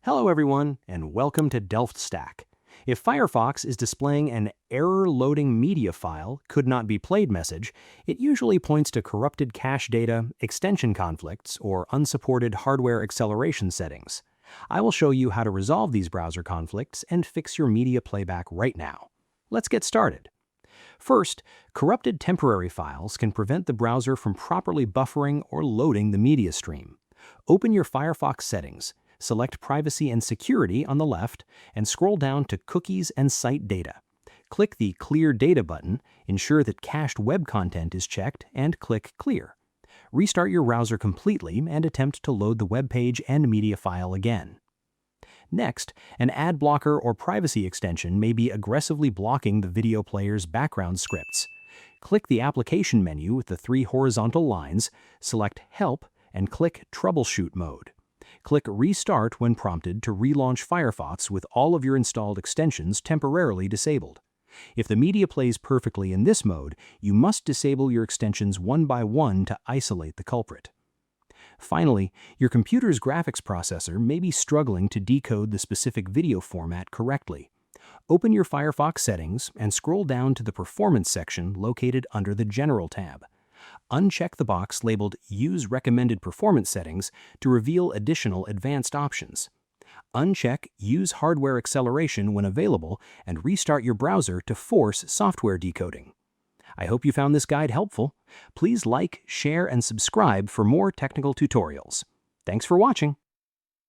Hello everyone, and welcome to DelftStack. If Firefox is displaying an error loading media file could not be played message, it usually points to corrupted cache data, extension conflicts, or unsupported hardware acceleration settings. I will show you how to resolve these browser conflicts and fix your media playback right now. Let's get started. First, corrupted temporary files can prevent the browser from properly buffering or loading the media stream. Open your Firefox settings. Select Privacy and Security on the left and scroll down to Cookies and Site Data. Click the Clear Data button, ensure that cached web content is checked, and click Clear. Restart your browser completely and attempt to load the web page and media file again. Next, an ad blocker or privacy extension may be aggressively blocking the video player's background scripts. Click the Application menu with the three horizontal lines, select Help, and click Troubleshoot Mode. Click Restart when prompted to relaunch Firefox with all of your installed extensions temporarily disabled. If the media plays perfectly in this mode, you must disable your extensions one by one to isolate the culprit. Finally, your computer's graphics processor may be struggling to decode the specific video format correctly. Open your Firefox settings and scroll down to the Performance section located under the General tab. Uncheck the box labeled Use Recommended Performance Settings to reveal additional advanced options. Uncheck Use Hardware Acceleration when available and restart your browser to force software decoding. I hope you found this guide helpful. Please like, share, and subscribe for more technical tutorials. Thanks for watching.